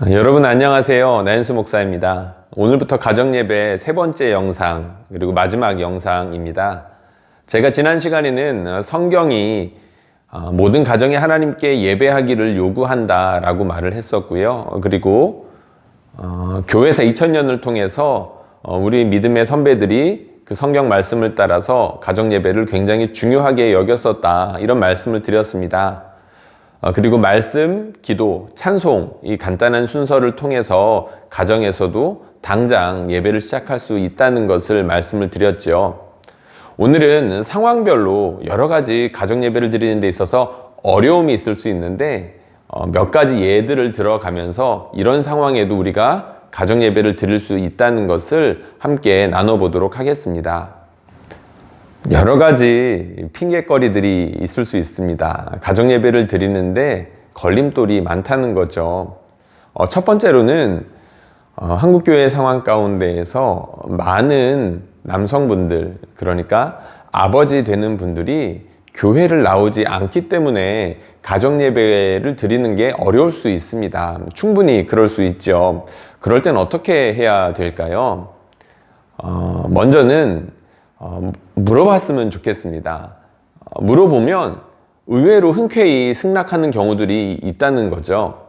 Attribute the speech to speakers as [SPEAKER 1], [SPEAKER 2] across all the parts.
[SPEAKER 1] 여러분 안녕하세요. 나윤수 목사입니다. 오늘부터 가정예배 세 번째 영상 그리고 마지막 영상입니다. 제가 지난 시간에는 성경이 모든 가정이 하나님께 예배하기를 요구한다 라고 말을 했었고요. 그리고 교회사 2000년을 통해서 우리 믿음의 선배들이 그 성경 말씀을 따라서 가정예배를 굉장히 중요하게 여겼었다, 이런 말씀을 드렸습니다. 그리고 말씀, 기도, 찬송, 이 간단한 순서를 통해서 가정에서도 당장 예배를 시작할 수 있다는 것을 말씀을 드렸죠. 오늘은 상황별로 여러 가지 가정 예배를 드리는 데 있어서 어려움이 있을 수 있는데 몇 가지 예들을 들어가면서 이런 상황에도 우리가 가정 예배를 드릴 수 있다는 것을 함께 나눠보도록 하겠습니다. 여러 가지 핑계거리들이 있을 수 있습니다. 가정 예배를 드리는데 걸림돌이 많다는 거죠. 첫 번째로는 한국교회 상황 가운데에서 많은 남성분들, 그러니까 아버지 되는 분들이 교회를 나오지 않기 때문에 가정 예배를 드리는 게 어려울 수 있습니다. 충분히 그럴 수 있죠. 그럴 땐 어떻게 해야 될까요? 먼저는 물어봤으면 좋겠습니다. 물어보면 의외로 흔쾌히 승낙하는 경우들이 있다는 거죠.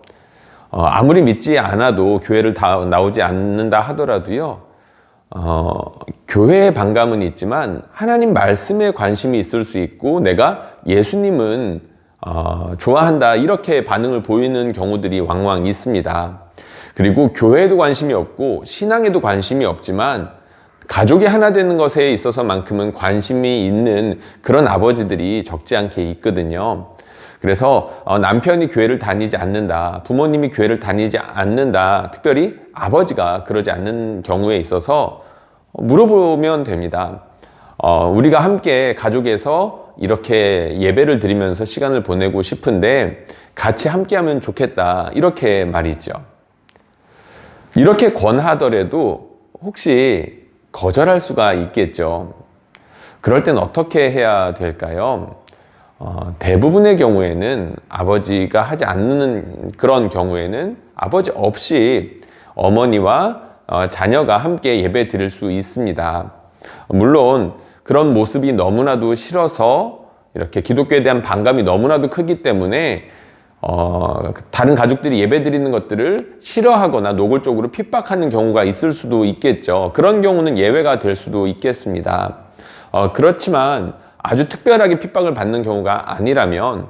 [SPEAKER 1] 아무리 믿지 않아도 교회를 나오지 않는다 하더라도요, 교회에 반감은 있지만 하나님 말씀에 관심이 있을 수 있고 내가 예수님은 좋아한다, 이렇게 반응을 보이는 경우들이 왕왕 있습니다. 그리고 교회에도 관심이 없고 신앙에도 관심이 없지만 가족이 하나 되는 것에 있어서만큼은 관심이 있는 그런 아버지들이 적지 않게 있거든요. 그래서 남편이 교회를 다니지 않는다, 부모님이 교회를 다니지 않는다, 특별히 아버지가 그러지 않는 경우에 있어서 물어보면 됩니다. 우리가 함께 가족에서 이렇게 예배를 드리면서 시간을 보내고 싶은데 같이 함께 하면 좋겠다, 이렇게 말이죠. 이렇게 권하더라도 혹시 거절할 수가 있겠죠. 그럴 땐 어떻게 해야 될까요? 대부분의 경우에는 아버지가 하지 않는 그런 경우에는 아버지 없이 어머니와 자녀가 함께 예배 드릴 수 있습니다. 물론 그런 모습이 너무나도 싫어서 이렇게 기독교에 대한 반감이 너무나도 크기 때문에 다른 가족들이 예배 드리는 것들을 싫어하거나 노골적으로 핍박하는 경우가 있을 수도 있겠죠. 그런 경우는 예외가 될 수도 있겠습니다. 그렇지만 아주 특별하게 핍박을 받는 경우가 아니라면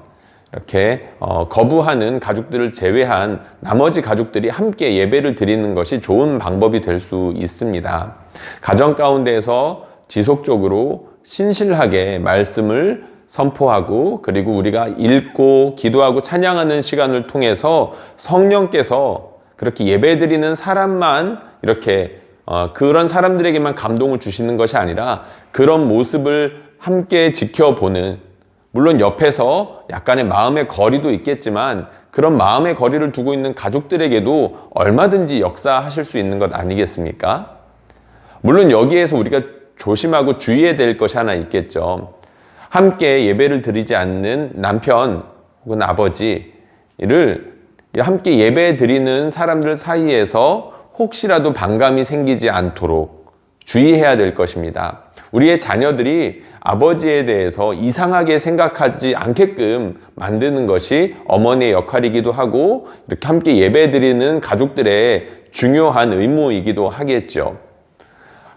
[SPEAKER 1] 이렇게 거부하는 가족들을 제외한 나머지 가족들이 함께 예배를 드리는 것이 좋은 방법이 될 수 있습니다. 가정 가운데에서 지속적으로 신실하게 말씀을 선포하고, 그리고 우리가 읽고 기도하고 찬양하는 시간을 통해서 성령께서 그렇게 예배드리는 사람만 이렇게 그런 사람들에게만 감동을 주시는 것이 아니라 그런 모습을 함께 지켜보는, 물론 옆에서 약간의 마음의 거리도 있겠지만 그런 마음의 거리를 두고 있는 가족들에게도 얼마든지 역사하실 수 있는 것 아니겠습니까? 물론 여기에서 우리가 조심하고 주의해야 될 것이 하나 있겠죠. 함께 예배를 드리지 않는 남편 혹은 아버지를 함께 예배 드리는 사람들 사이에서 혹시라도 반감이 생기지 않도록 주의해야 될 것입니다. 우리의 자녀들이 아버지에 대해서 이상하게 생각하지 않게끔 만드는 것이 어머니의 역할이기도 하고, 이렇게 함께 예배 드리는 가족들의 중요한 의무이기도 하겠죠.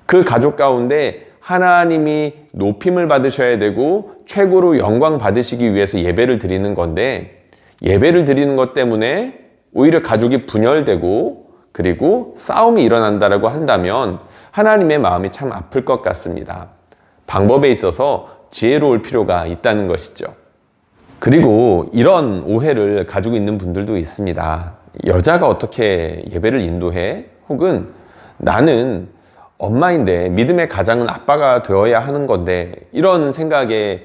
[SPEAKER 1] 그 가족 가운데 하나님이 높임을 받으셔야 되고 최고로 영광 받으시기 위해서 예배를 드리는 건데, 예배를 드리는 것 때문에 오히려 가족이 분열되고 그리고 싸움이 일어난다고 한다면 하나님의 마음이 참 아플 것 같습니다. 방법에 있어서 지혜로울 필요가 있다는 것이죠. 그리고 이런 오해를 가지고 있는 분들도 있습니다. 여자가 어떻게 예배를 인도해? 혹은 나는 엄마인데 믿음의 가장은 아빠가 되어야 하는 건데, 이런 생각에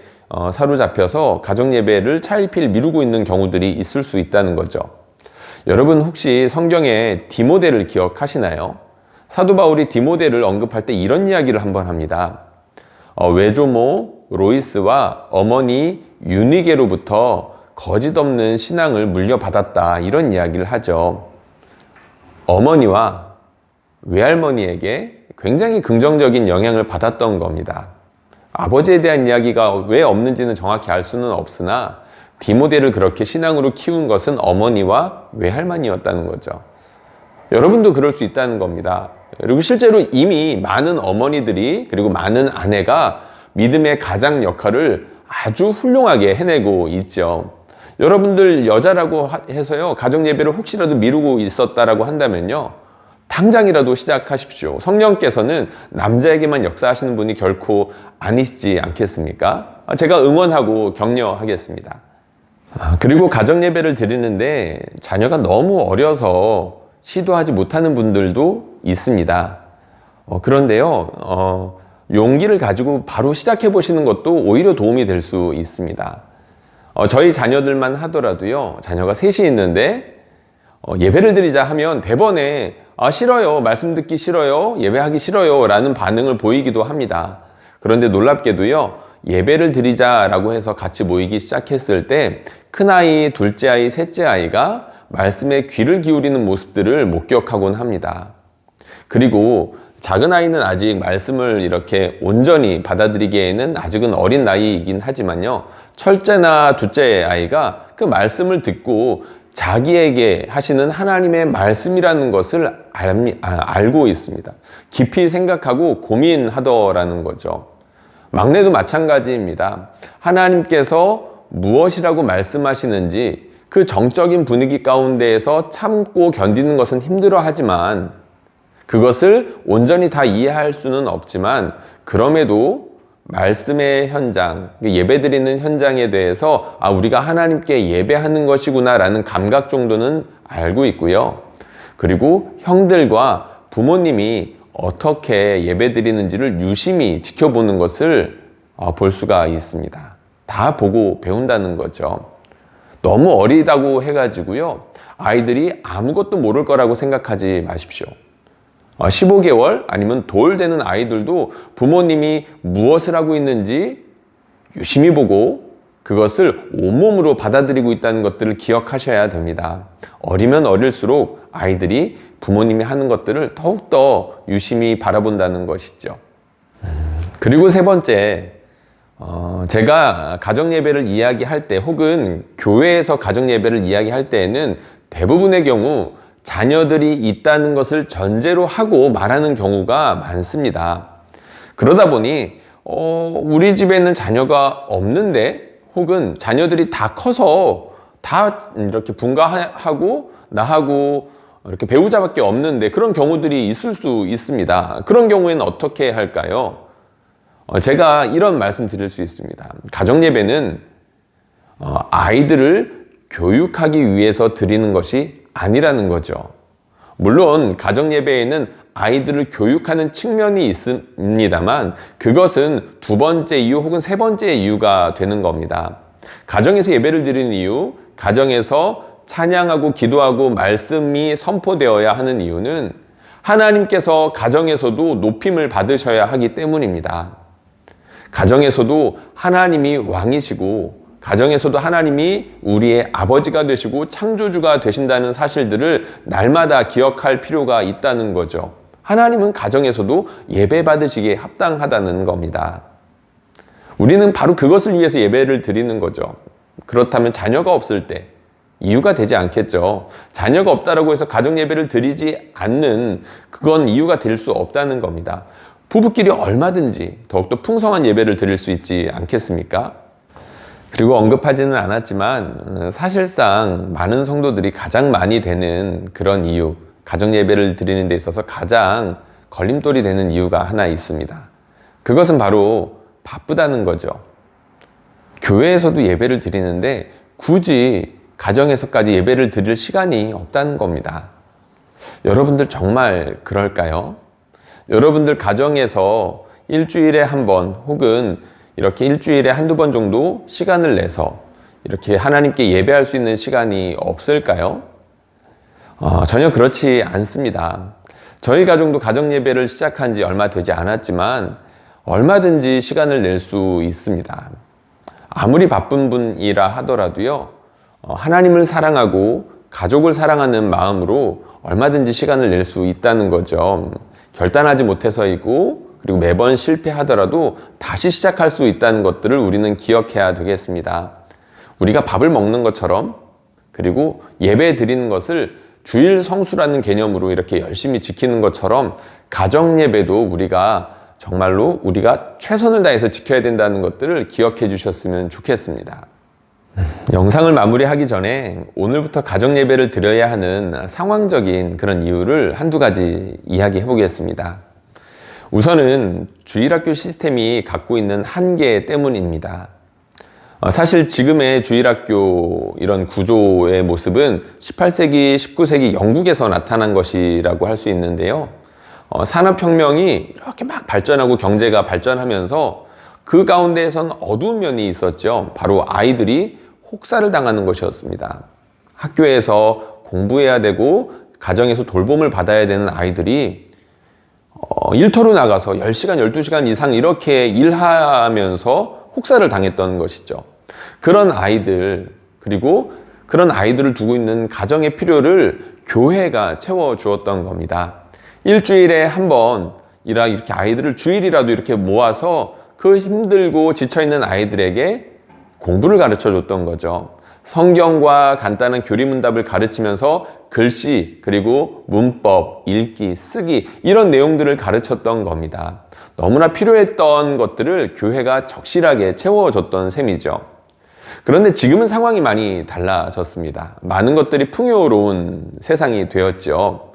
[SPEAKER 1] 사로잡혀서 가정 예배를 차일피일 미루고 있는 경우들이 있을 수 있다는 거죠. 여러분 혹시 성경의 디모데를 기억하시나요? 사도 바울이 디모데를 언급할 때 이런 이야기를 한번 합니다. 외조모 로이스와 어머니 유니게로부터 거짓 없는 신앙을 물려받았다, 이런 이야기를 하죠. 어머니와 외할머니에게 굉장히 긍정적인 영향을 받았던 겁니다. 아버지에 대한 이야기가 왜 없는지는 정확히 알 수는 없으나 디모데를 그렇게 신앙으로 키운 것은 어머니와 외할머니였다는 거죠. 여러분도 그럴 수 있다는 겁니다. 그리고 실제로 이미 많은 어머니들이 그리고 많은 아내가 믿음의 가장 역할을 아주 훌륭하게 해내고 있죠. 여러분들 여자라고 해서요, 가정 예배를 혹시라도 미루고 있었다라고 한다면요, 당장이라도 시작하십시오. 성령께서는 남자에게만 역사하시는 분이 결코 아니시지 않겠습니까? 제가 응원하고 격려하겠습니다. 그리고 가정 예배를 드리는데 자녀가 너무 어려서 시도하지 못하는 분들도 있습니다. 그런데요, 용기를 가지고 바로 시작해 보시는 것도 오히려 도움이 될 수 있습니다. 저희 자녀들만 하더라도요, 자녀가 셋이 있는데 예배를 드리자 하면 대번에 싫어요, 말씀 듣기 싫어요, 예배하기 싫어요 라는 반응을 보이기도 합니다. 그런데 놀랍게도요, 예배를 드리자라고 해서 같이 모이기 시작했을 때 큰아이, 둘째 아이, 셋째 아이가 말씀에 귀를 기울이는 모습들을 목격하곤 합니다. 그리고 작은 아이는 아직 말씀을 이렇게 온전히 받아들이기에는 아직은 어린 나이이긴 하지만요, 첫째나 둘째 아이가 그 말씀을 듣고 자기에게 하시는 하나님의 말씀이라는 것을 알고 있습니다. 깊이 생각하고 고민하더라는 거죠. 막내도 마찬가지입니다. 하나님께서 무엇이라고 말씀하시는지 그 정적인 분위기 가운데에서 참고 견디는 것은 힘들어하지만 그것을 온전히 다 이해할 수는 없지만 그럼에도 말씀의 현장, 예배드리는 현장에 대해서 우리가 하나님께 예배하는 것이구나 라는 감각 정도는 알고 있고요. 그리고 형들과 부모님이 어떻게 예배드리는지를 유심히 지켜보는 것을 볼 수가 있습니다. 다 보고 배운다는 거죠. 너무 어리다고 해가지고요, 아이들이 아무것도 모를 거라고 생각하지 마십시오. 15개월 아니면 돌 되는 아이들도 부모님이 무엇을 하고 있는지 유심히 보고 그것을 온몸으로 받아들이고 있다는 것들을 기억하셔야 됩니다. 어리면 어릴수록 아이들이 부모님이 하는 것들을 더욱더 유심히 바라본다는 것이죠. 그리고 세 번째, 제가 가정예배를 이야기할 때 혹은 교회에서 가정예배를 이야기할 때에는 대부분의 경우 자녀들이 있다는 것을 전제로 하고 말하는 경우가 많습니다. 그러다 보니 우리 집에는 자녀가 없는데 혹은 자녀들이 다 커서 다 이렇게 분가하고 나하고 이렇게 배우자밖에 없는데 그런 경우들이 있을 수 있습니다. 그런 경우에는 어떻게 할까요? 제가 이런 말씀 드릴 수 있습니다. 가정예배는 아이들을 교육하기 위해서 드리는 것이 아니라는 거죠. 물론 가정예배에는 아이들을 교육하는 측면이 있습니다만 그것은 두 번째 이유 혹은 세 번째 이유가 되는 겁니다. 가정에서 예배를 드리는 이유, 가정에서 찬양하고 기도하고 말씀이 선포되어야 하는 이유는 하나님께서 가정에서도 높임을 받으셔야 하기 때문입니다. 가정에서도 하나님이 왕이시고 가정에서도 하나님이 우리의 아버지가 되시고 창조주가 되신다는 사실들을 날마다 기억할 필요가 있다는 거죠. 하나님은 가정에서도 예배 받으시기에 합당하다는 겁니다. 우리는 바로 그것을 위해서 예배를 드리는 거죠. 그렇다면 자녀가 없을 때 이유가 되지 않겠죠. 자녀가 없다라고 해서 가정 예배를 드리지 않는 그건 이유가 될 수 없다는 겁니다. 부부끼리 얼마든지 더욱더 풍성한 예배를 드릴 수 있지 않겠습니까? 그리고 언급하지는 않았지만 사실상 많은 성도들이 가장 많이 되는 그런 이유, 가정 예배를 드리는 데 있어서 가장 걸림돌이 되는 이유가 하나 있습니다. 그것은 바로 바쁘다는 거죠. 교회에서도 예배를 드리는데 굳이 가정에서까지 예배를 드릴 시간이 없다는 겁니다. 여러분들 정말 그럴까요? 여러분들 가정에서 일주일에 한 번 혹은 이렇게 일주일에 한두 번 정도 시간을 내서 이렇게 하나님께 예배할 수 있는 시간이 없을까요? 전혀 그렇지 않습니다. 저희 가정도 가정 예배를 시작한 지 얼마 되지 않았지만 얼마든지 시간을 낼 수 있습니다. 아무리 바쁜 분이라 하더라도요, 하나님을 사랑하고 가족을 사랑하는 마음으로 얼마든지 시간을 낼 수 있다는 거죠. 결단하지 못해서이고, 그리고 매번 실패하더라도 다시 시작할 수 있다는 것들을 우리는 기억해야 되겠습니다. 우리가 밥을 먹는 것처럼, 그리고 예배 드리는 것을 주일 성수라는 개념으로 이렇게 열심히 지키는 것처럼 가정 예배도 우리가 정말로 우리가 최선을 다해서 지켜야 된다는 것들을 기억해 주셨으면 좋겠습니다. 영상을 마무리하기 전에 오늘부터 가정 예배를 드려야 하는 상황적인 그런 이유를 한두 가지 이야기해 보겠습니다. 우선은 주일학교 시스템이 갖고 있는 한계 때문입니다. 사실 지금의 주일학교 이런 구조의 모습은 18세기, 19세기 영국에서 나타난 것이라고 할 수 있는데요. 산업혁명이 이렇게 막 발전하고 경제가 발전하면서 그 가운데에선 어두운 면이 있었죠. 바로 아이들이 혹사를 당하는 것이었습니다. 학교에서 공부해야 되고 가정에서 돌봄을 받아야 되는 아이들이 일터로 나가서 10시간, 12시간 이상 이렇게 일하면서 혹사를 당했던 것이죠. 그런 아이들, 그리고 그런 아이들을 두고 있는 가정의 필요를 교회가 채워주었던 겁니다. 일주일에 한 번 이렇게 아이들을 주일이라도 이렇게 모아서 그 힘들고 지쳐있는 아이들에게 공부를 가르쳐 줬던 거죠. 성경과 간단한 교리문답을 가르치면서 글씨, 그리고 문법, 읽기, 쓰기 이런 내용들을 가르쳤던 겁니다. 너무나 필요했던 것들을 교회가 적실하게 채워줬던 셈이죠. 그런데 지금은 상황이 많이 달라졌습니다. 많은 것들이 풍요로운 세상이 되었죠.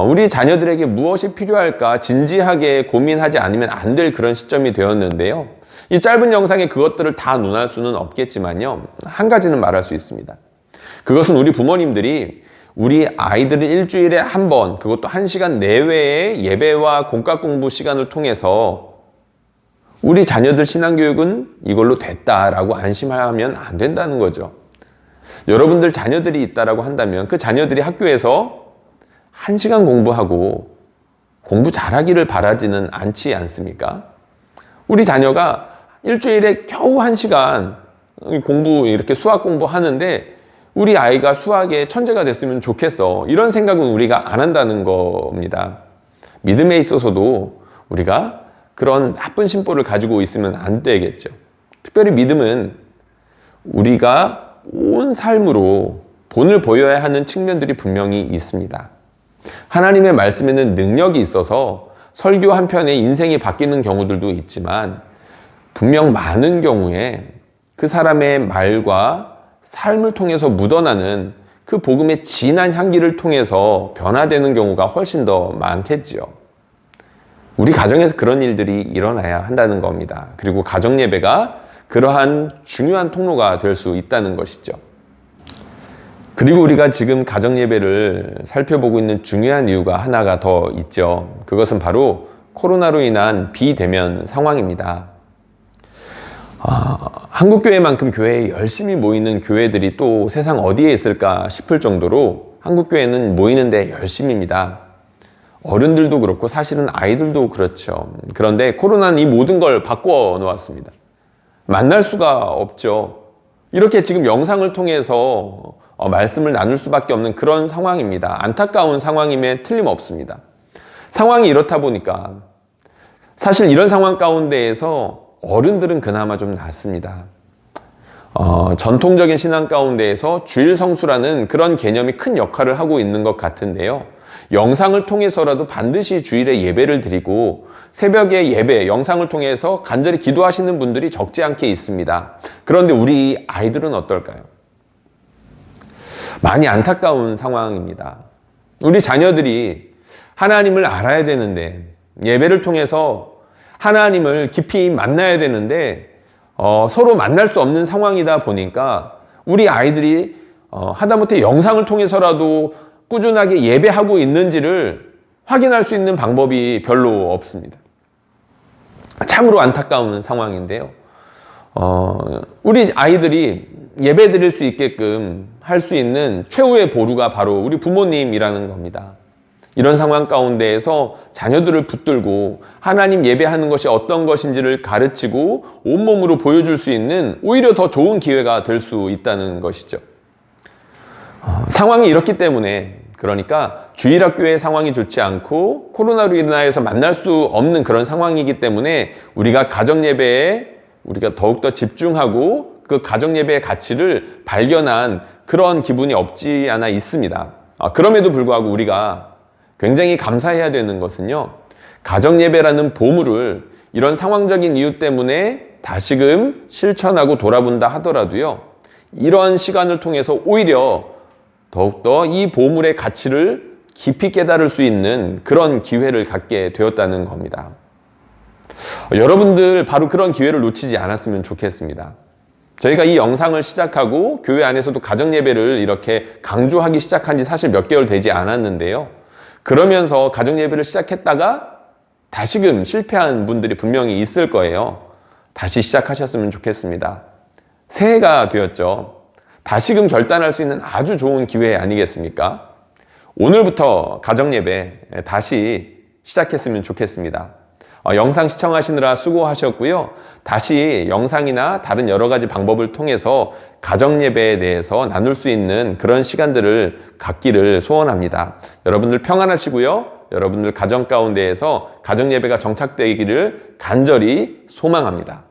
[SPEAKER 1] 우리 자녀들에게 무엇이 필요할까 진지하게 고민하지 않으면 안 될 그런 시점이 되었는데요. 이 짧은 영상에 그것들을 다 논할 수는 없겠지만요. 한 가지는 말할 수 있습니다. 그것은 우리 부모님들이 우리 아이들을 일주일에 한 번, 그것도 1시간 내외의 예배와 공과 공부 시간을 통해서 우리 자녀들 신앙교육은 이걸로 됐다라고 안심하면 안 된다는 거죠. 여러분들 자녀들이 있다라고 한다면 그 자녀들이 학교에서 1시간 공부하고 공부 잘하기를 바라지는 않지 않습니까? 우리 자녀가 일주일에 겨우 1시간 공부, 이렇게 수학 공부하는데 우리 아이가 수학에 천재가 됐으면 좋겠어. 이런 생각은 우리가 안 한다는 겁니다. 믿음에 있어서도 우리가 그런 나쁜 심보를 가지고 있으면 안 되겠죠. 특별히 믿음은 우리가 온 삶으로 본을 보여야 하는 측면들이 분명히 있습니다. 하나님의 말씀에는 능력이 있어서 설교 한 편에 인생이 바뀌는 경우들도 있지만 분명 많은 경우에 그 사람의 말과 삶을 통해서 묻어나는 그 복음의 진한 향기를 통해서 변화되는 경우가 훨씬 더 많겠지요. 우리 가정에서 그런 일들이 일어나야 한다는 겁니다. 그리고 가정 예배가 그러한 중요한 통로가 될 수 있다는 것이죠. 그리고 우리가 지금 가정 예배를 살펴보고 있는 중요한 이유가 하나가 더 있죠. 그것은 바로 코로나로 인한 비대면 상황입니다. 한국교회만큼 교회에 열심히 모이는 교회들이 또 세상 어디에 있을까 싶을 정도로 한국교회는 모이는데 열심입니다. 어른들도 그렇고 사실은 아이들도 그렇죠. 그런데 코로나는 이 모든 걸 바꿔 놓았습니다. 만날 수가 없죠. 이렇게 지금 영상을 통해서 말씀을 나눌 수밖에 없는 그런 상황입니다. 안타까운 상황임에 틀림없습니다. 상황이 이렇다 보니까 사실 이런 상황 가운데에서 어른들은 그나마 좀 낫습니다. 전통적인 신앙 가운데에서 주일 성수라는 그런 개념이 큰 역할을 하고 있는 것 같은데요. 영상을 통해서라도 반드시 주일에 예배를 드리고 새벽에 예배, 영상을 통해서 간절히 기도하시는 분들이 적지 않게 있습니다. 그런데 우리 아이들은 어떨까요? 많이 안타까운 상황입니다. 우리 자녀들이 하나님을 알아야 되는데 예배를 통해서 하나님을 깊이 만나야 되는데 서로 만날 수 없는 상황이다 보니까 우리 아이들이 하다못해 영상을 통해서라도 꾸준하게 예배하고 있는지를 확인할 수 있는 방법이 별로 없습니다. 참으로 안타까운 상황인데요. 우리 아이들이 예배 드릴 수 있게끔 할 수 있는 최후의 보루가 바로 우리 부모님이라는 겁니다. 이런 상황 가운데에서 자녀들을 붙들고 하나님 예배하는 것이 어떤 것인지를 가르치고 온몸으로 보여줄 수 있는 오히려 더 좋은 기회가 될 수 있다는 것이죠. 상황이 이렇기 때문에, 그러니까 주일학교의 상황이 좋지 않고 코로나로 인하여서 만날 수 없는 그런 상황이기 때문에 우리가 가정예배에 우리가 더욱더 집중하고 그 가정예배의 가치를 발견한 그런 기분이 없지 않아 있습니다. 그럼에도 불구하고 우리가 굉장히 감사해야 되는 것은요, 가정예배라는 보물을 이런 상황적인 이유 때문에 다시금 실천하고 돌아본다 하더라도요, 이런 시간을 통해서 오히려 더욱더 이 보물의 가치를 깊이 깨달을 수 있는 그런 기회를 갖게 되었다는 겁니다. 여러분들 바로 그런 기회를 놓치지 않았으면 좋겠습니다. 저희가 이 영상을 시작하고 교회 안에서도 가정예배를 이렇게 강조하기 시작한 지 사실 몇 개월 되지 않았는데요. 그러면서 가정예배를 시작했다가 다시금 실패한 분들이 분명히 있을 거예요. 다시 시작하셨으면 좋겠습니다. 새해가 되었죠. 다시금 결단할 수 있는 아주 좋은 기회 아니겠습니까? 오늘부터 가정예배 다시 시작했으면 좋겠습니다. 영상 시청하시느라 수고하셨고요. 다시 영상이나 다른 여러 가지 방법을 통해서 가정예배에 대해서 나눌 수 있는 그런 시간들을 갖기를 소원합니다. 여러분들 평안하시고요. 여러분들 가정 가운데에서 가정예배가 정착되기를 간절히 소망합니다.